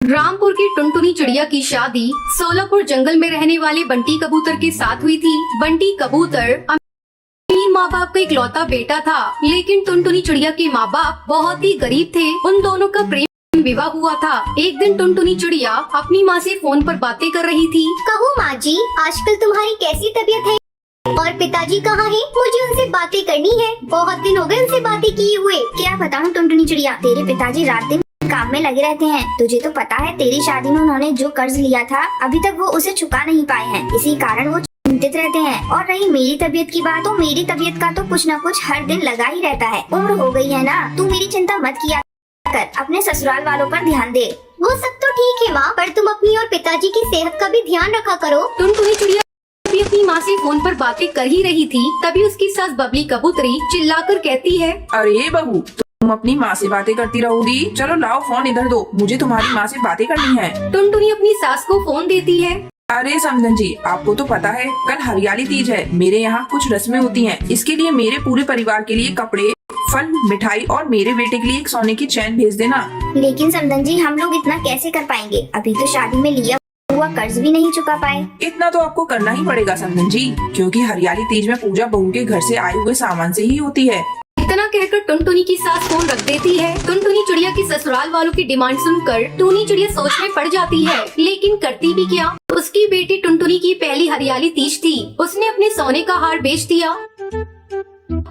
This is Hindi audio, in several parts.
रामपुर की टुनटुनी चिड़िया की शादी सोलापुर जंगल में रहने वाले बंटी कबूतर के साथ हुई थी। बंटी कबूतर अमीर माँ बाप का इकलौता बेटा था, लेकिन टुनटुनी चिड़िया के माँ बाप बहुत ही गरीब थे। उन दोनों का प्रेम विवाह हुआ था। एक दिन टुनटुनी चिड़िया अपनी माँ से फोन पर बातें कर रही थी। कहो माँ जी, आजकल तुम्हारी कैसी तबीयत है और पिताजी कहाँ हैं? मुझे उनसे बातें करनी है, बहुत दिन हो गए उनसे बातें किए हुए। क्या बताऊँ टुनटुनी चिड़िया, तेरे पिताजी रात दिन काम में लगे रहते हैं। तुझे तो पता है तेरी शादी में उन्होंने जो कर्ज लिया था अभी तक वो उसे चुका नहीं पाए हैं, इसी कारण वो चिंतित रहते हैं। और रही मेरी तबीयत की बात, तो मेरी तबीयत का तो कुछ न कुछ हर दिन लगा ही रहता है। उम्र हो गई है ना, तू मेरी चिंता मत किया कर, अपने ससुराल वालों पर ध्यान दे। वो सब तो ठीक है माँ, पर तुम अपनी और पिताजी की सेहत का भी ध्यान रखा करो। टुनटुनी चिड़िया भी अपनी माँ से फोन पर बातें कर ही रही थी, तभी उसकी सास बबली कबूतरी चिल्लाकर कहती है, अरे बहू, तुम अपनी माँ से बातें करती रहोगी? चलो लाओ फोन इधर दो, मुझे तुम्हारी माँ से बातें करनी है। टुनटुनी अपनी सास को फोन देती है। अरे समधन जी, आपको तो पता है कल हरियाली तीज है, मेरे यहाँ कुछ रस्में होती हैं। इसके लिए मेरे पूरे परिवार के लिए कपड़े, फल, मिठाई और मेरे बेटे के लिए एक सोने की चैन भेज देना। लेकिन समधन जी, हम लोग इतना कैसे कर पाएंगे? अभी तो शादी में लिया हुआ कर्ज भी नहीं चुका पाए। इतना तो आपको करना ही पड़ेगा समधन जी, क्योंकि हरियाली तीज में पूजा बहू के घर से आए हुए सामान से ही होती है। इतना कहकर टुनटुनी की सास फोन रख देती है। टुनटुनी चिड़िया की ससुराल वालों की डिमांड सुनकर टूनी चिड़िया सोच में पड़ जाती है, लेकिन करती भी क्या। उसकी बेटी टुनटुनी की पहली हरियाली तीज थी, उसने अपने सोने का हार बेच दिया।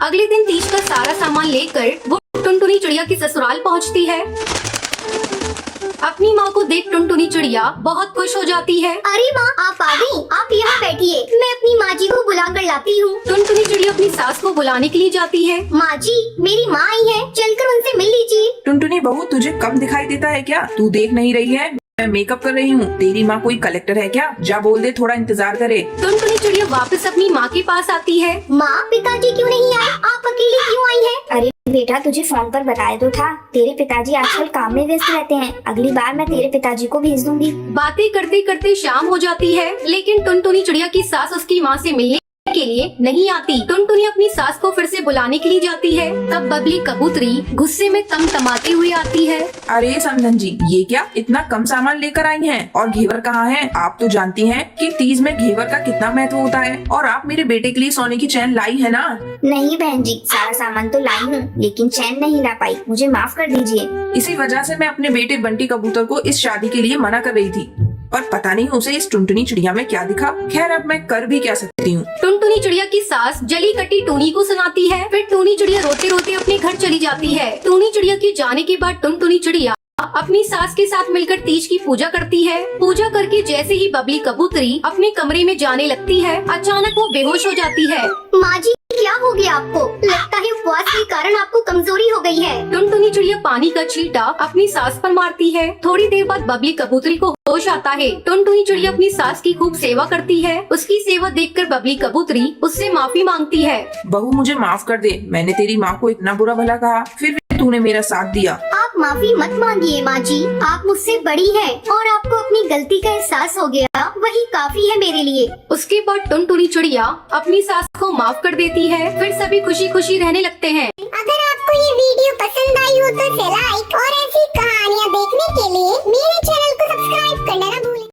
अगले दिन तीज का सारा सामान लेकर वो टुनटुनी चिड़िया की ससुराल पहुंचती है। अपनी माँ को देख टुनटुनी चिड़िया बहुत खुश हो जाती है। अरे माँ, आप आ गई, आप यहाँ बैठिए, मैं अपनी माँ जी को बुला कर लाती हूँ। टुनटुनी चिड़िया अपनी सास को बुलाने के लिए जाती है। माँ जी, मेरी माँ आई है, चलकर उनसे मिल लीजिए। टुनटुनी बहू, तुझे कम दिखाई देता है क्या? तू देख नहीं रही है मैं मेकअप कर रही हूँ। तेरी माँ कोई कलेक्टर है क्या? जा बोल दे थोड़ा इंतजार करे। टुनटुनी चिड़िया वापस अपनी माँ के पास आती है। माँ, पिताजी क्यों नहीं आए? आप अकेली क्यों आई हैं? अरे बेटा, तुझे फोन पर बताया तो था, तेरे पिताजी आजकल काम में व्यस्त रहते हैं। अगली बार मैं तेरे पिताजी को भेज दूंगी। बातें करते करते शाम हो जाती है, लेकिन टुनटुनी चिड़िया की सास उसकी माँ से मिलने के लिए नहीं आती। टुनटुनी अपनी सास को फिर से बुलाने के लिए जाती है। तब बबली कबूतरी गुस्से में तमतमाती हुई आती है। अरे समधन जी, ये क्या इतना कम सामान लेकर आई हैं? और घेवर कहाँ है? आप तो जानती हैं कि तीज में घेवर का कितना महत्व होता है। और आप मेरे बेटे के लिए सोने की चैन लाई है ना? नहीं बहन जी, सारा सामान तो लाई हूँ, लेकिन चैन नहीं ला पाई, मुझे माफ कर दीजिए। इसी वजह से मैं अपने बेटे बंटी कबूतर को इस शादी के लिए मना कर रही थी, पर पता नहीं उसे इस टुनटुनी चिड़िया में क्या दिखा। खैर, अब मैं कर भी क्या सकती हूँ। टुनटुनी चिड़िया की सास जली कटी टूनी को सुनाती है। फिर टूनी चिड़िया रोते रोते अपने घर चली जाती है। टूनी चिड़िया के जाने के बाद टुनटुनी चिड़िया अपनी सास के साथ मिलकर तीज की पूजा करती है। पूजा करके जैसे ही बबली कबूतरी अपने कमरे में जाने लगती है, अचानक वो बेहोश हो जाती है। माँ जी, क्या हो गया आपको? लगता है उपवास के कारण आपको कमजोरी हो गई है। टुनटुनी चिड़िया पानी का छींटा अपनी सास पर मारती है। थोड़ी देर बाद बबली कबूतरी को होश आता है। टुनटुनी चिड़िया अपनी सास की खूब सेवा करती है। उसकी सेवा देखकर बबली कबूतरी उससे माफी मांगती है। बहू, मुझे माफ कर दे, मैंने तेरी माँ को इतना बुरा भला कहा, फिर भी तूने मेरा साथ दिया। आप माफी मत मांगिए माँ जी, आप मुझसे बड़ी हैं और आपको अपनी गलती का एहसास हो गया, वही काफी है मेरे लिए। उसके बाद टुनटुनी चिड़िया अपनी सास को माफ कर देती है। फिर सभी खुशी खुशी रहने लगते हैं। अगर आपको ये वीडियो पसंद आई हो तो लाइक और ऐसी कहानियाँ देखने के लिए